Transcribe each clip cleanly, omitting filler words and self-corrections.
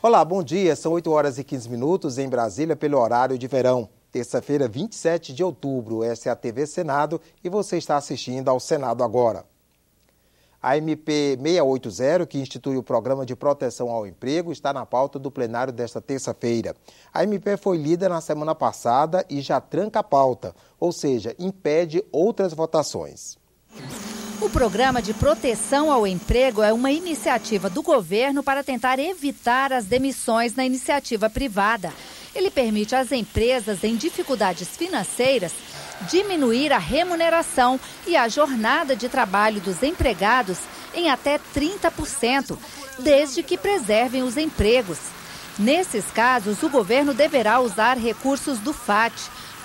Olá, bom dia. São 8 horas e 15 minutos em Brasília pelo horário de verão. Terça-feira, 27 de outubro. Essa é a TV Senado e você está assistindo ao Senado Agora. A MP 680, que institui o Programa de Proteção ao Emprego, está na pauta do plenário desta terça-feira. A MP foi lida na semana passada e já tranca a pauta, ou seja, impede outras votações. O Programa de Proteção ao Emprego é uma iniciativa do governo para tentar evitar as demissões na iniciativa privada. Ele permite às empresas em dificuldades financeiras diminuir a remuneração e a jornada de trabalho dos empregados em até 30%, desde que preservem os empregos. Nesses casos, o governo deverá usar recursos do FAT,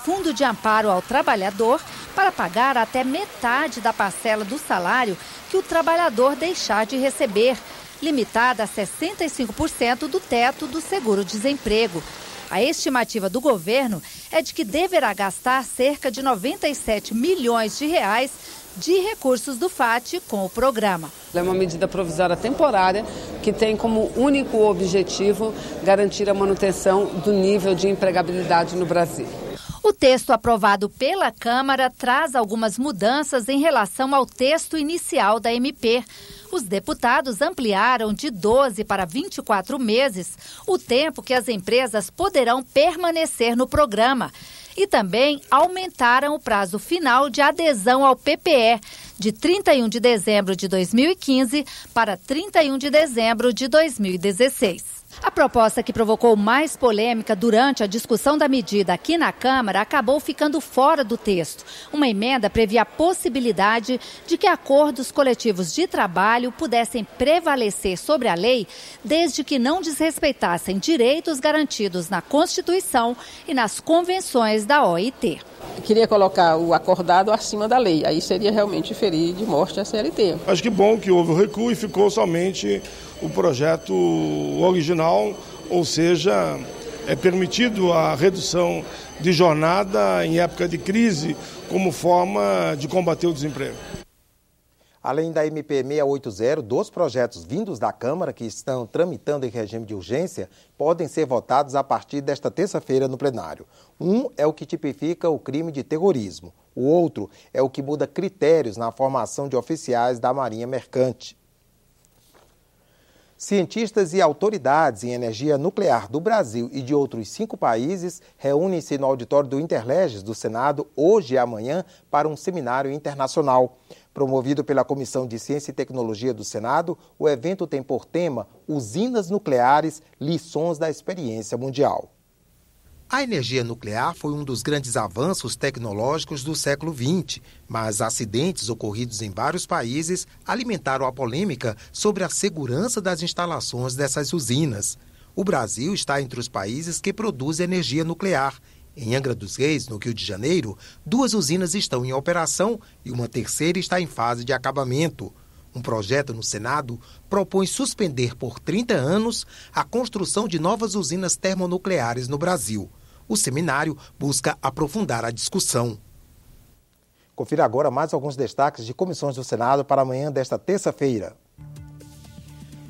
Fundo de Amparo ao Trabalhador, para pagar até metade da parcela do salário que o trabalhador deixar de receber, limitada a 65% do teto do seguro-desemprego. A estimativa do governo é de que deverá gastar cerca de 97 milhões de reais de recursos do FAT com o programa. É uma medida provisória temporária que tem como único objetivo garantir a manutenção do nível de empregabilidade no Brasil. O texto aprovado pela Câmara traz algumas mudanças em relação ao texto inicial da MP. Os deputados ampliaram de 12 para 24 meses o tempo que as empresas poderão permanecer no programa. E também aumentaram o prazo final de adesão ao PPE, de 31 de dezembro de 2015 para 31 de dezembro de 2016. A proposta que provocou mais polêmica durante a discussão da medida aqui na Câmara acabou ficando fora do texto. Uma emenda previa a possibilidade de que acordos coletivos de trabalho pudessem prevalecer sobre a lei, desde que não desrespeitassem direitos garantidos na Constituição e nas convenções da OIT. Queria colocar o acordado acima da lei, aí seria realmente ferir de morte a CLT. Acho que bom que houve o recuo e ficou somente o projeto original, ou seja, é permitido a redução de jornada em época de crise como forma de combater o desemprego. Além da MP 680, 2 projetos vindos da Câmara que estão tramitando em regime de urgência podem ser votados a partir desta terça-feira no plenário. Um é o que tipifica o crime de terrorismo. O outro é o que muda critérios na formação de oficiais da Marinha Mercante. Cientistas e autoridades em energia nuclear do Brasil e de outros 5 países reúnem-se no auditório do Interleges do Senado hoje e amanhã para um seminário internacional. Promovido pela Comissão de Ciência e Tecnologia do Senado, o evento tem por tema Usinas Nucleares, Lições da Experiência Mundial. A energia nuclear foi um dos grandes avanços tecnológicos do século XX, mas acidentes ocorridos em vários países alimentaram a polêmica sobre a segurança das instalações dessas usinas. O Brasil está entre os países que produzem energia nuclear. Em Angra dos Reis, no Rio de Janeiro, 2 usinas estão em operação e uma terceira está em fase de acabamento. Um projeto no Senado propõe suspender por 30 anos a construção de novas usinas termonucleares no Brasil. O seminário busca aprofundar a discussão. Confira agora mais alguns destaques de comissões do Senado para amanhã desta terça-feira.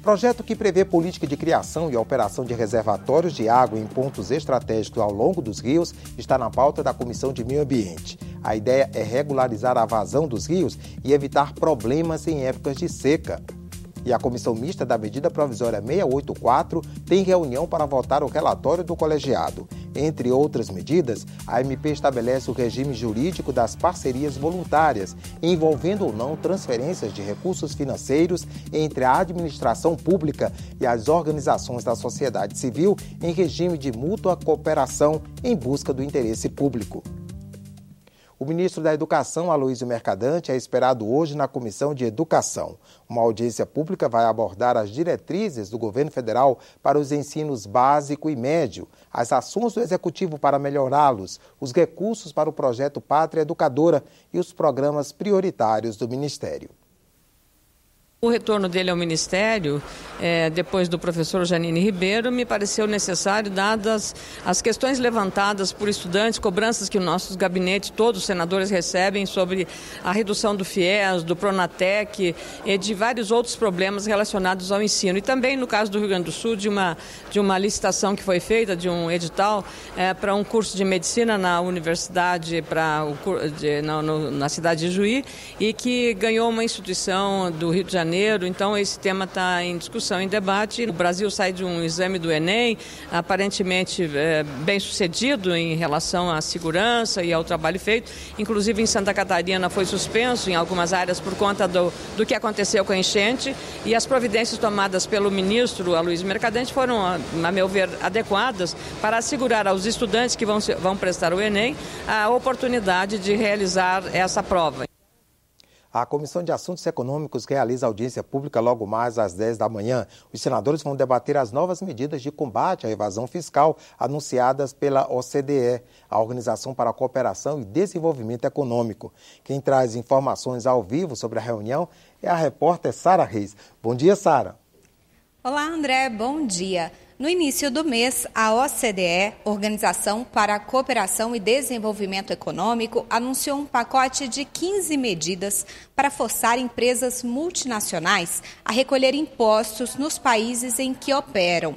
Projeto que prevê política de criação e operação de reservatórios de água em pontos estratégicos ao longo dos rios está na pauta da Comissão de Meio Ambiente. A ideia é regularizar a vazão dos rios e evitar problemas em épocas de seca. E a Comissão Mista da Medida Provisória 684 tem reunião para votar o relatório do colegiado. Entre outras medidas, a MP estabelece o regime jurídico das parcerias voluntárias, envolvendo ou não transferências de recursos financeiros entre a administração pública e as organizações da sociedade civil em regime de mútua cooperação em busca do interesse público. O ministro da Educação, Aloysio Mercadante, é esperado hoje na Comissão de Educação. Uma audiência pública vai abordar as diretrizes do governo federal para os ensinos básico e médio, as ações do Executivo para melhorá-los, os recursos para o projeto Pátria Educadora e os programas prioritários do Ministério. O retorno dele ao Ministério, depois do professor Janine Ribeiro, me pareceu necessário, dadas as questões levantadas por estudantes, cobranças que os nossos gabinetes, todos os senadores recebem sobre a redução do FIES, do Pronatec e de vários outros problemas relacionados ao ensino. E também, no caso do Rio Grande do Sul, de uma licitação que foi feita, de um edital para um curso de medicina na universidade, na cidade de Juí, e que ganhou uma instituição do Rio de Janeiro. Então esse tema está em discussão, em debate. O Brasil sai de um exame do Enem, aparentemente bem sucedido em relação à segurança e ao trabalho feito. Inclusive em Santa Catarina foi suspenso em algumas áreas por conta do que aconteceu com a enchente, e as providências tomadas pelo ministro Aloysio Mercadante foram, a meu ver, adequadas para assegurar aos estudantes que vão prestar o Enem a oportunidade de realizar essa prova. A Comissão de Assuntos Econômicos realiza audiência pública logo mais às 10 da manhã. Os senadores vão debater as novas medidas de combate à evasão fiscal anunciadas pela OCDE, a Organização para a Cooperação e Desenvolvimento Econômico. Quem traz informações ao vivo sobre a reunião é a repórter Sara Reis. Bom dia, Sara. Olá, André. Bom dia. No início do mês, a OCDE, Organização para a Cooperação e Desenvolvimento Econômico, anunciou um pacote de 15 medidas para forçar empresas multinacionais a recolher impostos nos países em que operam.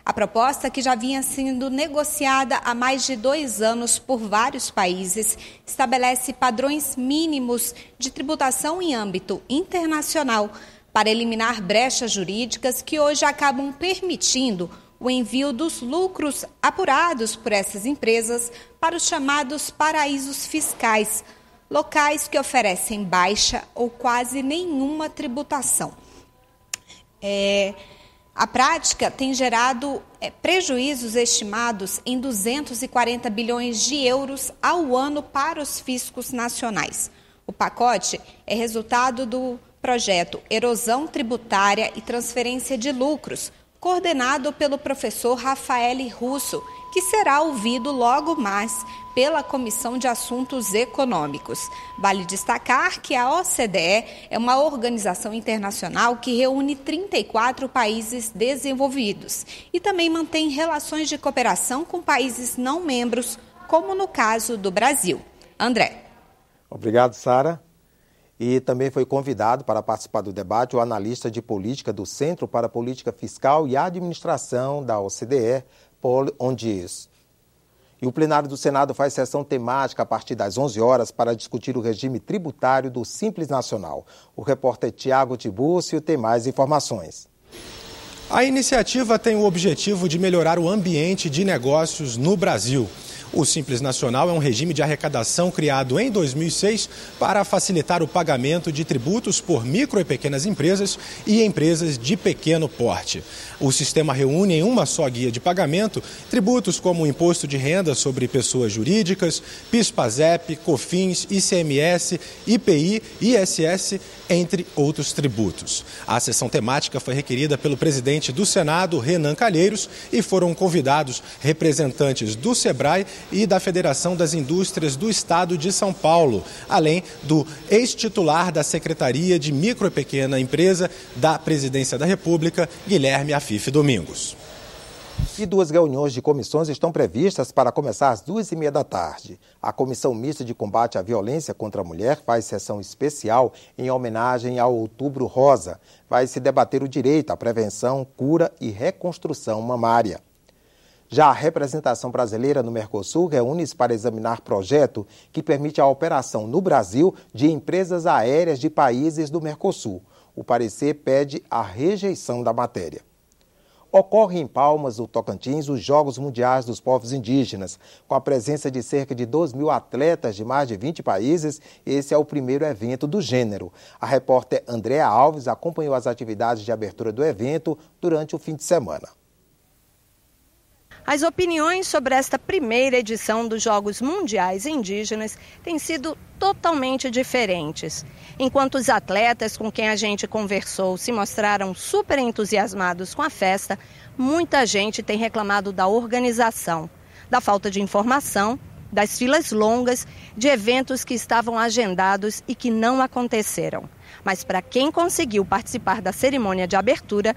A proposta, que já vinha sendo negociada há mais de 2 anos por vários países, estabelece padrões mínimos de tributação em âmbito internacional para eliminar brechas jurídicas que hoje acabam permitindo o envio dos lucros apurados por essas empresas para os chamados paraísos fiscais, locais que oferecem baixa ou quase nenhuma tributação. A prática tem gerado prejuízos estimados em 240 bilhões de euros ao ano para os fiscos nacionais. O pacote é resultado do projeto Erosão Tributária e Transferência de Lucros, coordenado pelo professor Rafael Russo, que será ouvido logo mais pela Comissão de Assuntos Econômicos. Vale destacar que a OCDE é uma organização internacional que reúne 34 países desenvolvidos e também mantém relações de cooperação com países não membros, como no caso do Brasil. André. Obrigado, Sara. E também foi convidado para participar do debate o analista de política do Centro para Política Fiscal e Administração da OCDE, Paul Ondies. E o plenário do Senado faz sessão temática a partir das 11 horas para discutir o regime tributário do Simples Nacional. O repórter Tiago Tibúcio tem mais informações. A iniciativa tem o objetivo de melhorar o ambiente de negócios no Brasil. O Simples Nacional é um regime de arrecadação criado em 2006 para facilitar o pagamento de tributos por micro e pequenas empresas e empresas de pequeno porte. O sistema reúne em uma só guia de pagamento tributos como o Imposto de Renda sobre Pessoas Jurídicas, PIS/PASEP, COFINS, ICMS, IPI, ISS, entre outros tributos. A sessão temática foi requerida pelo presidente do Senado, Renan Calheiros, e foram convidados representantes do SEBRAE e da Federação das Indústrias do Estado de São Paulo, além do ex-titular da Secretaria de Micro e Pequena Empresa da Presidência da República, Guilherme Afif Domingos. E 2 reuniões de comissões estão previstas para começar às 2h30 da tarde. A Comissão Mista de Combate à Violência contra a Mulher faz sessão especial em homenagem ao Outubro Rosa. Vai se debater o direito à prevenção, cura e reconstrução mamária. Já a representação brasileira no Mercosul reúne-se para examinar projeto que permite a operação no Brasil de empresas aéreas de países do Mercosul. O parecer pede a rejeição da matéria. Ocorre em Palmas, no Tocantins, os Jogos Mundiais dos Povos Indígenas. Com a presença de cerca de 2.000 atletas de mais de 20 países, esse é o primeiro evento do gênero. A repórter Andréa Alves acompanhou as atividades de abertura do evento durante o fim de semana. As opiniões sobre esta primeira edição dos Jogos Mundiais Indígenas têm sido totalmente diferentes. Enquanto os atletas com quem a gente conversou se mostraram super entusiasmados com a festa, muita gente tem reclamado da organização, da falta de informação das filas longas de eventos que estavam agendados e que não aconteceram. Mas para quem conseguiu participar da cerimônia de abertura,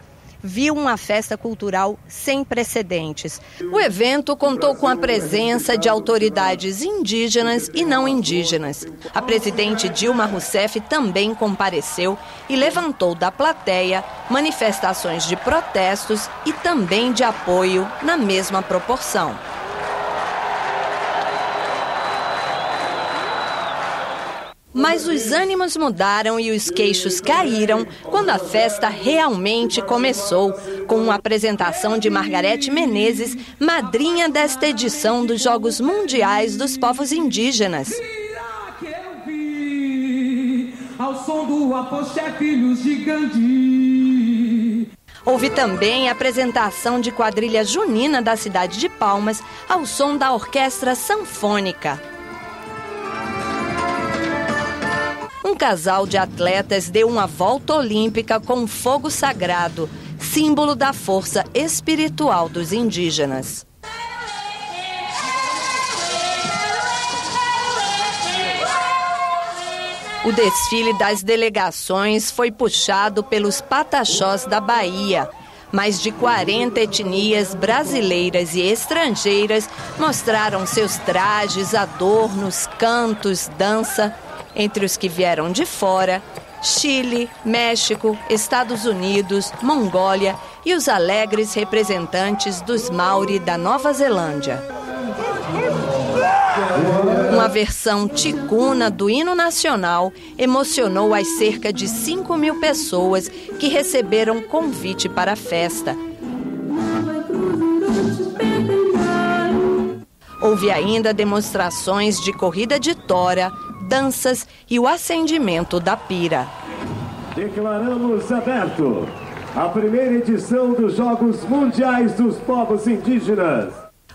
viu uma festa cultural sem precedentes. O evento contou com a presença de autoridades indígenas e não indígenas. A presidente Dilma Rousseff também compareceu e levantou da plateia manifestações de protestos e também de apoio na mesma proporção. Mas os ânimos mudaram e os queixos caíram quando a festa realmente começou, com uma apresentação de Margarete Menezes, madrinha desta edição dos Jogos Mundiais dos Povos Indígenas. Ao som do Apoxé, filhos de Gandhi. Houve também a apresentação de quadrilha junina da cidade de Palmas, ao som da Orquestra Sanfônica. Um casal de atletas deu uma volta olímpica com fogo sagrado, símbolo da força espiritual dos indígenas. O desfile das delegações foi puxado pelos pataxós da Bahia. Mais de 40 etnias brasileiras e estrangeiras mostraram seus trajes, adornos, cantos, dança. Entre os que vieram de fora, Chile, México, Estados Unidos, Mongólia e os alegres representantes dos Maori da Nova Zelândia. Uma versão ticuna do hino nacional emocionou as cerca de 5.000 pessoas que receberam convite para a festa. Houve ainda demonstrações de corrida de tora, danças e o acendimento da pira. Declaramos aberto a primeira edição dos Jogos Mundiais dos Povos Indígenas.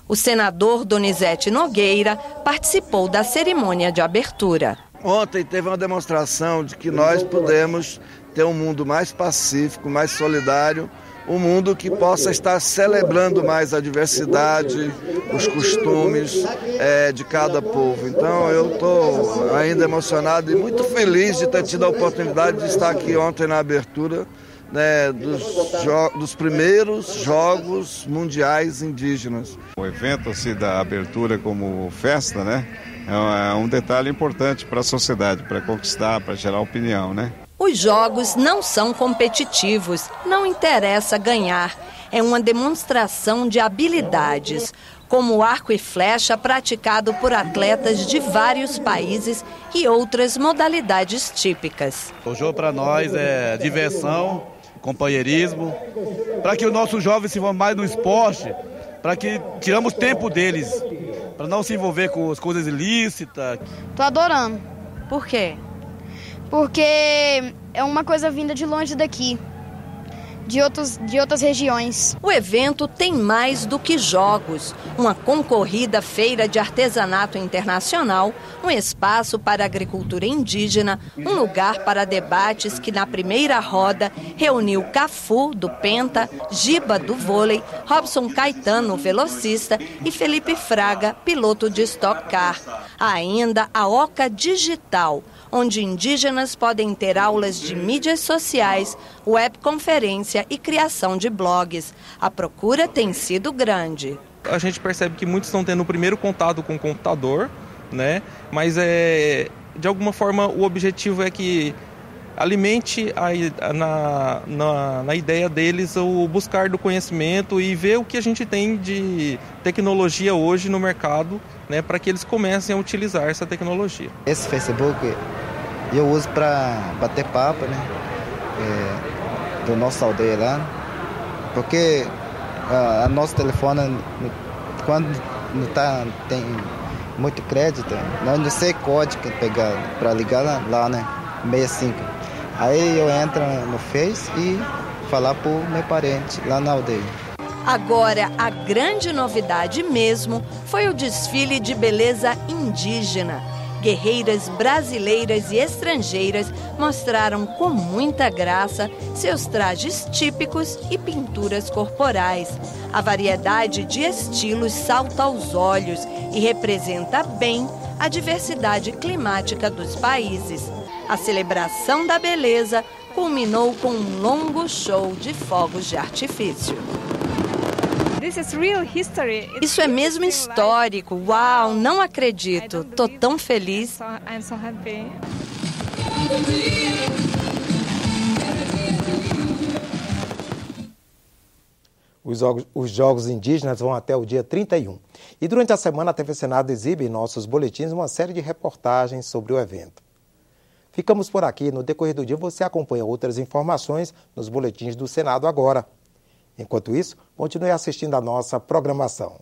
O senador Donizete Nogueira participou da cerimônia de abertura. Ontem teve uma demonstração de que nós podemos ter um mundo mais pacífico, mais solidário, um mundo que possa estar celebrando mais a diversidade, os costumes de cada povo. Então eu estou ainda emocionado e muito feliz de ter tido a oportunidade de estar aqui ontem na abertura, né, dos primeiros Jogos Mundiais Indígenas. O evento assim, da abertura como festa, né, é um detalhe importante para a sociedade, para conquistar, para gerar opinião, né? Os jogos não são competitivos, não interessa ganhar. É uma demonstração de habilidades, como o arco e flecha praticado por atletas de vários países e outras modalidades típicas. O jogo para nós é diversão, companheirismo, para que os nossos jovens se envolvam mais no esporte, para que tiramos tempo deles, para não se envolver com as coisas ilícitas. Tô adorando. Por quê? Porque é uma coisa vinda de longe daqui, de outras regiões. O evento tem mais do que jogos, uma concorrida feira de artesanato internacional, um espaço para agricultura indígena, um lugar para debates que na primeira roda reuniu Cafu, do Penta, Giba, do vôlei, Robson Caetano, velocista, e Felipe Fraga, piloto de Stock Car. Há ainda a Oca Digital, onde indígenas podem ter aulas de mídias sociais, webconferência e criação de blogs. A procura tem sido grande. A gente percebe que muitos estão tendo o primeiro contato com o computador, né? Mas de alguma forma o objetivo é que alimente na ideia deles o buscar do conhecimento e ver o que a gente tem de tecnologia hoje no mercado, né, para que eles comecem a utilizar essa tecnologia. Esse Facebook eu uso para bater papo, né, do nosso aldeia lá, porque a nosso telefone, quando não tem muito crédito, nós não sei código pegar para ligar lá, né, 65. Aí eu entro no Face e falar pro meu parente lá na aldeia. Agora, a grande novidade mesmo foi o desfile de beleza indígena. Guerreiras brasileiras e estrangeiras mostraram com muita graça seus trajes típicos e pinturas corporais. A variedade de estilos salta aos olhos e representa bem a diversidade climática dos países. A celebração da beleza culminou com um longo show de fogos de artifício. Isso é mesmo histórico. Uau, não acredito. Tô tão feliz. Os Jogos Indígenas vão até o dia 31. E durante a semana a TV Senado exibe em nossos boletins uma série de reportagens sobre o evento. Ficamos por aqui. No decorrer do dia você acompanha outras informações nos boletins do Senado agora. Enquanto isso, continue assistindo a nossa programação.